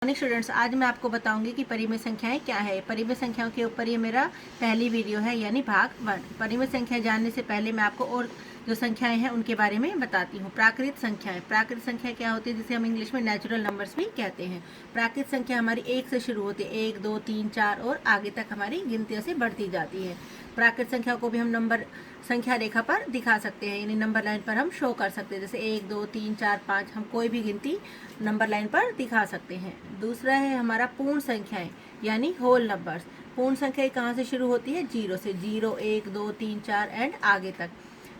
Morning students, आज मैं आपको बताऊंगी कि परिमेय संख्याएं क्या है। परिमेय संख्याओं के ऊपर ये मेरा पहली वीडियो है, यानी भाग 1। परिमेय संख्याएं जानने से पहले मैं आपको और जो संख्याएं हैं उनके बारे में बताती हूँ। प्राकृत संख्याएं। प्राकृत संख्या क्या होती है, जिसे हम इंग्लिश में नेचुरल नंबर्स भी कहते हैं। प्राकृत संख्या हमारी 1 से शुरू होती है, 1 2 3 4 और आगे तक हमारी गिनतियों से बढ़ती जाती है। प्राकृत संख्या को भी हम नंबर संख्या रेखा पर दिखा सकते हैं, यानी नंबर लाइन पर हम शो कर सकते हैं। जैसे 1 2 3 4 5 हम कोई भी गिनती नंबर लाइन पर दिखा सकते हैं। दूसरा है हमारा पूर्ण संख्याएं, यानी होल नंबर्स। पूर्ण संख्या कहाँ से शुरू होती है? 0 से। 0 1 2 3 4 एंड आगे तक।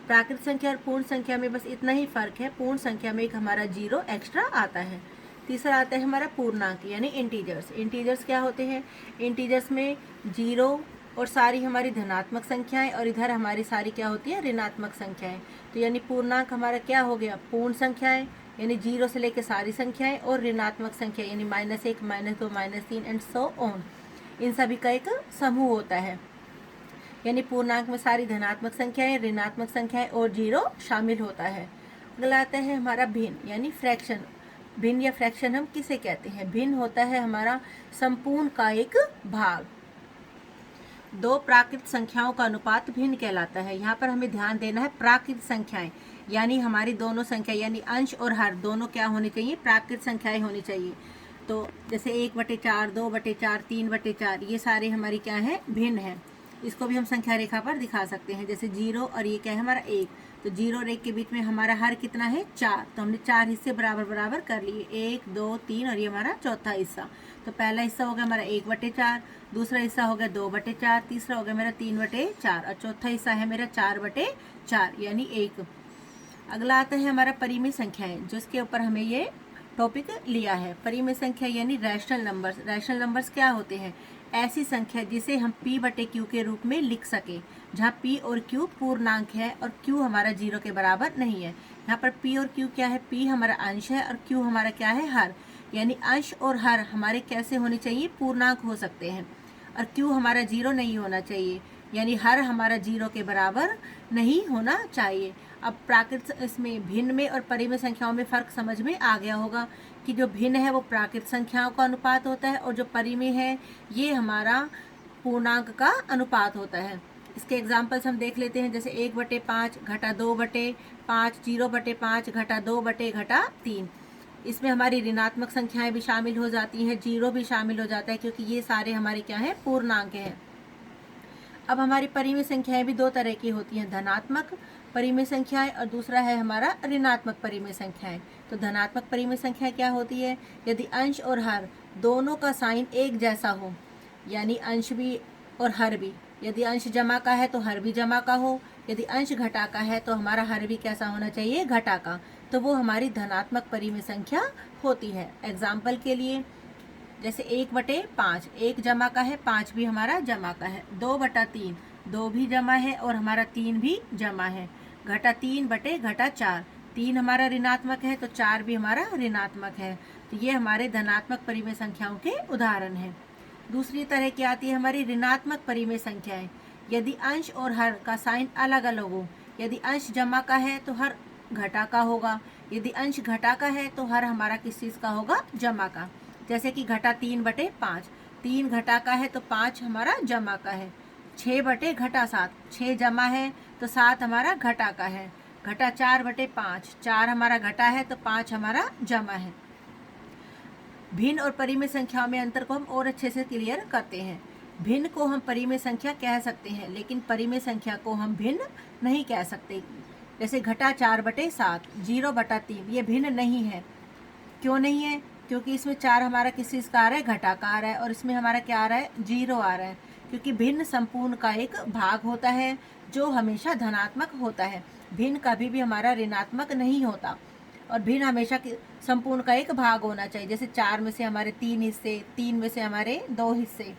प्राकृत संख्या और पूर्ण संख्या में बस इतना ही फर्क है, पूर्ण संख्या में एक हमारा 0 एक्स्ट्रा आता है। तीसरा आता है हमारा पूर्णांक, यानी इंटीजर्स। इंटीजर्स क्या होते हैं? इंटीजर्स में 0 और सारी हमारी धनात्मक संख्याएं, और इधर हमारी सारी क्या होती है? ऋणात्मक संख्याएं। तो यानी पूर्णांक हमारा क्या हो गया? पूर्ण संख्याएं, यानी 0 से लेकर सारी संख्याएं, और ऋणात्मक संख्या यानी -1 -2 -3 एंड सो ऑन, इन सभी का एक समूह होता है। यानी पूर्णांक में सारी धनात्मक संख्याएं, ऋणात्मक संख्याएं और 0 शामिल होता है। अगला आता है हमारा भिन्न, यानी फ्रैक्शन। भिन्न या फ्रैक्शन हम किसे कहते हैं? भिन्न होता है हमारा संपूर्ण का एक भाग। दो प्राकृत संख्याओं का अनुपात भिन्न कहलाता है। यहाँ पर हमें ध्यान देना है, प्राकृत संख्याएं यानी हमारी दोनों संख्या यानी अंश और हर दोनों क्या होनी चाहिए? प्राकृत संख्याएं होनी चाहिए। तो जैसे 1/4, 2/4, 3/4, ये सारे हमारी क्या है? भिन्न है। इसको भी हम संख्या रेखा पर दिखा सकते हैं। जैसे 0 और ये क्या है? हमारा 1। तो 0 और 1 के बीच में हमारा हर कितना है? 4। तो हमने 4 हिस्से बराबर बराबर कर लिए, 1 2 3 और ये हमारा चौथा हिस्सा। तो पहला हिस्सा हो गया हमारा 1/4, दूसरा हिस्सा हो गया 2/4, तीसरा हो गया मेरा 3/4 और चौथा हिस्सा है मेरा 4/4 यानी 1। अगला आता है हमारा परिमेय संख्याएं, जिसके ऊपर हमें ये टॉपिक लिया है। परिमेय संख्या यानी रैशनल नंबर्स। रैशनल नंबर्स क्या होते हैं? ऐसी संख्या जिसे हम p/q के रूप में लिख सके, जहाँ p और q पूर्णांक है और q हमारा 0 के बराबर नहीं है। यहाँ पर p और q क्या है? p हमारा अंश है और q हमारा क्या है? हर। यानी अंश और हर हमारे कैसे होने चाहिए? पूर्णांक हो सकते हैं, और q हमारा 0 नहीं होना चाहिए, यानी हर हमारा 0 के बराबर नहीं होना चाहिए। अब प्राकृत इसमें भिन्न में और परिमेय संख्याओं में फ़र्क समझ में आ गया होगा कि जो भिन्न है वो प्राकृत संख्याओं का अनुपात होता है, और जो परिमेय है ये हमारा पूर्णांक का अनुपात होता है। इसके एग्जाम्पल्स हम देख लेते हैं। जैसे 1/5 घटा 2/5, 0/5 घटा 2/3। इसमें हमारी ऋणात्मक संख्याएं भी शामिल हो जाती हैं, 0 भी शामिल हो जाता है, क्योंकि ये सारे हमारे क्या हैं? पूर्णांक हैं। अब हमारी परिमेय संख्याएं भी दो तरह की होती हैं, धनात्मक परिमेय संख्याएं और दूसरा है हमारा ऋणात्मक परिमेय संख्याएं। तो धनात्मक परिमेय संख्या क्या होती है? यदि अंश और हर दोनों का साइन एक जैसा हो, यानी अंश भी और हर भी। यदि अंश जमा का है तो हर भी जमा का हो, यदि अंश घटा का है तो हमारा हर भी कैसा होना चाहिए? घटा का। तो वो हमारी धनात्मक परिमेय संख्या होती है। एग्जाम्पल के लिए जैसे 1/5, 1 जमा का है, 5 भी हमारा जमा का है। 2/3, 2 भी जमा है और हमारा 3 भी जमा है। घटा 3/4, 3 हमारा ऋणात्मक है तो 4 भी हमारा ऋणात्मक है। तो ये हमारे धनात्मक परिमेय संख्याओं के उदाहरण हैं। दूसरी तरह की आती है हमारी ऋणात्मक परिमेय संख्याएं। यदि अंश और हर का साइन अलग अलग हो, यदि अंश जमा का है तो हर घटा का होगा, यदि अंश घटा का है तो हर हमारा किस चीज़ का होगा? जमा का। जैसे कि घटा 3/5, 3 घटा का है तो 5 हमारा जमा का है। 6/7, 6 जमा है तो 7 हमारा घटा का है। घटा 4/5, 4 हमारा घटा है तो 5 हमारा जमा है। भिन्न और परिमेय संख्याओं में अंतर को हम और अच्छे से क्लियर करते हैं। भिन्न को हम परिमेय संख्या कह सकते हैं, लेकिन परिमेय संख्या को हम भिन्न नहीं कह सकते। जैसे घटा 4/7, 0/3, ये भिन्न नहीं है। क्यों नहीं है? क्योंकि इसमें 4 हमारा किस चीज़ का आ रहा है? घटा का आ रहा है, और इसमें हमारा क्या आ रहा है? 0 आ रहा है। क्योंकि भिन्न संपूर्ण का एक भाग होता है जो हमेशा धनात्मक होता है। भिन्न कभी भी हमारा ऋणात्मक नहीं होता, और भिन्न हमेशा संपूर्ण का एक भाग होना चाहिए। जैसे 4 में से हमारे 3 हिस्से, 3 में से हमारे 2 हिस्से।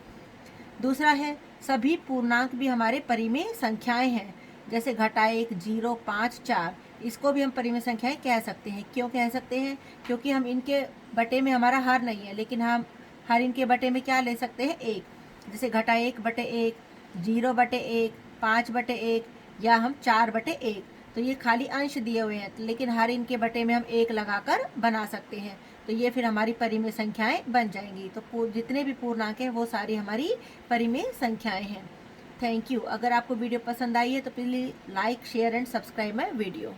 दूसरा है सभी पूर्णांक भी हमारे परिमेय संख्याएं हैं। जैसे घटा 1, 0, 5, 4, इसको भी हम परिमेय संख्याएं कह सकते हैं। क्यों कह सकते हैं? क्योंकि हम इनके बटे में हमारा हर नहीं है, लेकिन हम हर इनके बटे में क्या ले सकते हैं? 1। जैसे घटा 1/1, 0/1, 5/1 या हम 4/1। तो ये खाली अंश दिए हुए हैं, लेकिन हर इनके बटे में हम 1 लगाकर बना सकते हैं। तो तो ये फिर हमारी परिमेय संख्याएं बन जाएंगी। तो जितने भी पूर्णांक हैं वो सारी हमारी परिमेय संख्याएं हैं। Thank you. अगर आपको वीडियो पसंद आई है तो please like, share and subscribe my video.